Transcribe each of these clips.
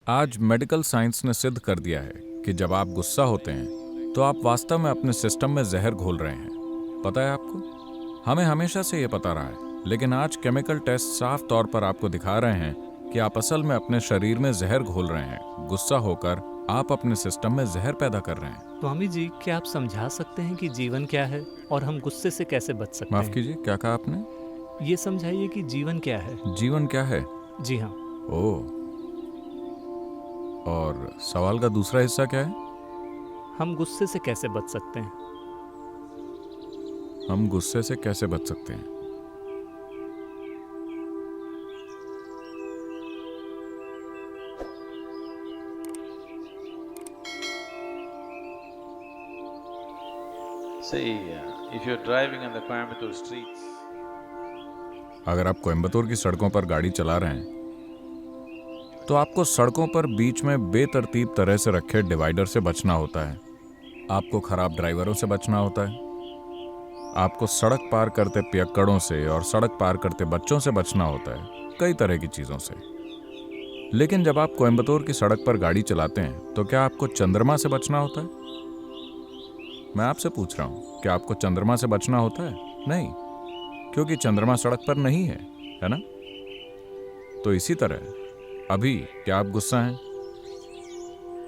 आज medical science ने सिद्ध कर दिया है कि जब आप गुस्सा होते हैं तो आप वास्तव में अपने सिस्टम में जहर घोल रहे हैं। पता है आपको? हमें हमेशा से ये पता रहा है, लेकिन आज केमिकल टेस्ट साफ तौर पर आपको दिखा रहे हैं कि आप असल में अपने शरीर में जहर घोल रहे हैं। गुस्सा होकर आप अपने सिस्टम में जहर पैदा कर रहे हैं। स्वामी जी, क्या आप समझा सकते हैं कि जीवन क्या है और हम गुस्से से कैसे बच सकते माफ हैं? कीजिए, क्या कहा आपने? ये समझाइए कि जीवन क्या है। जीवन क्या है? जी हाँ। ओह, और सवाल का दूसरा हिस्सा क्या है? हम गुस्से से कैसे बच सकते हैं? हम गुस्से से कैसे बच सकते हैं? Say, if you're driving on the Coimbatore streets, अगर आप कोयम्बतूर की सड़कों पर गाड़ी चला रहे हैं तो आपको सड़कों पर बीच में बेतरतीब तरह से रखे डिवाइडर से बचना होता है। आपको खराब ड्राइवरों से बचना होता है। आपको सड़क पार करते पियक्कड़ों से और सड़क पार करते बच्चों से बचना होता है, कई तरह की चीजों से। लेकिन जब आप कोयम्बतूर की सड़क पर गाड़ी चलाते हैं तो क्या आपको चंद्रमा से बचना होता है? मैं आपसे पूछ रहा हूं, क्या आपको चंद्रमा से बचना होता है? नहीं, क्योंकि चंद्रमा सड़क पर नहीं है ना? तो इसी तरह अभी क्या आप गुस्सा हैं?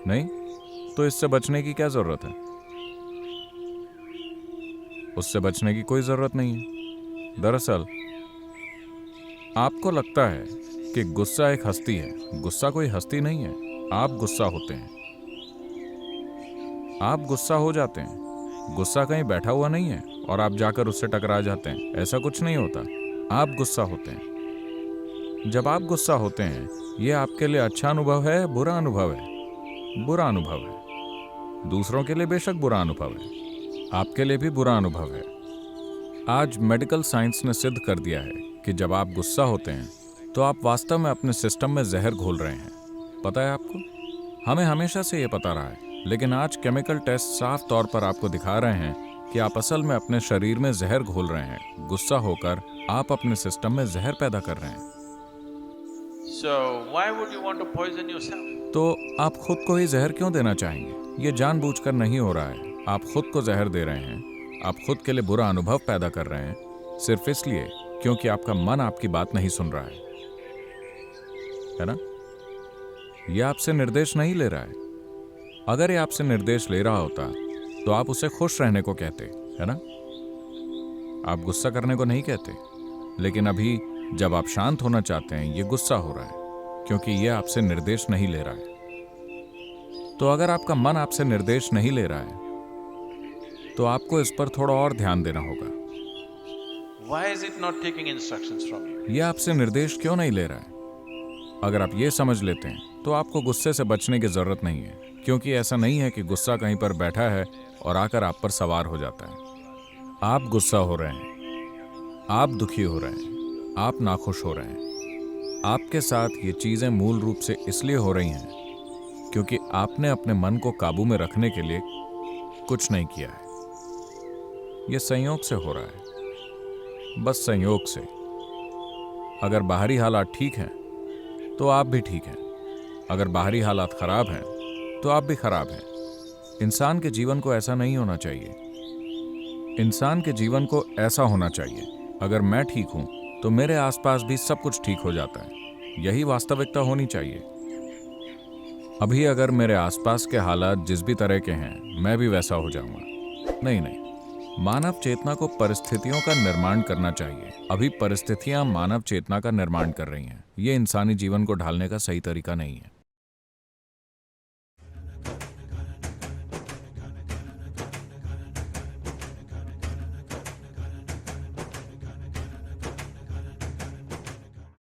नहीं, तो इससे बचने की क्या जरूरत है? उससे बचने की कोई जरूरत नहीं है। दरअसल आपको लगता है कि गुस्सा एक हस्ती है। गुस्सा कोई हस्ती नहीं है। आप गुस्सा होते हैं, आप गुस्सा हो जाते हैं। गुस्सा कहीं बैठा हुआ नहीं है और आप जाकर उससे टकरा जाते हैं, ऐसा कुछ नहीं होता। आप गुस्सा होते हैं। जब आप गुस्सा होते हैं, यह आपके लिए अच्छा अनुभव है, बुरा अनुभव है? बुरा अनुभव है। दूसरों के लिए बेशक बुरा अनुभव है, आपके लिए भी बुरा अनुभव है। आज मेडिकल साइंस ने सिद्ध कर दिया है कि जब आप गुस्सा होते हैं तो आप वास्तव में अपने सिस्टम में जहर घोल रहे हैं। पता है आपको? हमें हमेशा से यह पता रहा है, लेकिन आज केमिकल टेस्ट साफ तौर पर आपको दिखा रहे हैं कि आप असल में अपने शरीर में जहर घोल रहे हैं। गुस्सा होकर आप अपने सिस्टम में जहर पैदा कर रहे हैं। so why would you want to poison yourself? तो आप खुद को ही जहर क्यों देना चाहेंगे? ये जानबूझकर नहीं हो रहा है। आप खुद को जहर दे रहे हैं। आप खुद के लिए बुरा अनुभव पैदा कर रहे हैं, सिर्फ इसलिए क्योंकि आपका मन आपकी बात नहीं सुन रहा है ना? यह आपसे निर्देश नहीं ले रहा है। अगर ये आपसे निर्देश ले रहा होता तो आप उसे खुश रहने को कहते, है ना? आप गुस्सा करने को नहीं कहते। लेकिन अभी जब आप शांत होना चाहते हैं, ये गुस्सा हो रहा है क्योंकि ये आपसे निर्देश नहीं ले रहा है। तो अगर आपका मन आपसे निर्देश नहीं ले रहा है तो आपको इस पर थोड़ा और ध्यान देना होगा। Why is it not taking instructions from you? ये आपसे निर्देश क्यों नहीं ले रहा है? अगर आप ये समझ लेते हैं तो आपको गुस्से से बचने की जरूरत नहीं है, क्योंकि ऐसा नहीं है कि गुस्सा कहीं पर बैठा है और आकर आप पर सवार हो जाता है। आप गुस्सा हो रहे हैं, आप दुखी हो रहे हैं, आप नाखुश हो रहे हैं। आपके साथ ये चीजें मूल रूप से इसलिए हो रही हैं क्योंकि आपने अपने मन को काबू में रखने के लिए कुछ नहीं किया है। यह संयोग से हो रहा है, बस संयोग से। अगर बाहरी हालात ठीक हैं तो आप भी ठीक हैं। अगर बाहरी हालात खराब हैं तो आप भी खराब हैं। इंसान के जीवन को ऐसा नहीं होना चाहिए। इंसान के जीवन को ऐसा होना चाहिए, अगर मैं ठीक हूं तो मेरे आसपास भी सब कुछ ठीक हो जाता है। यही वास्तविकता होनी चाहिए। अभी अगर मेरे आसपास के हालात जिस भी तरह के हैं, मैं भी वैसा हो जाऊंगा। नहीं नहीं, मानव चेतना को परिस्थितियों का निर्माण करना चाहिए। अभी परिस्थितियां मानव चेतना का निर्माण कर रही हैं। ये इंसानी जीवन को ढालने का सही तरीका नहीं है।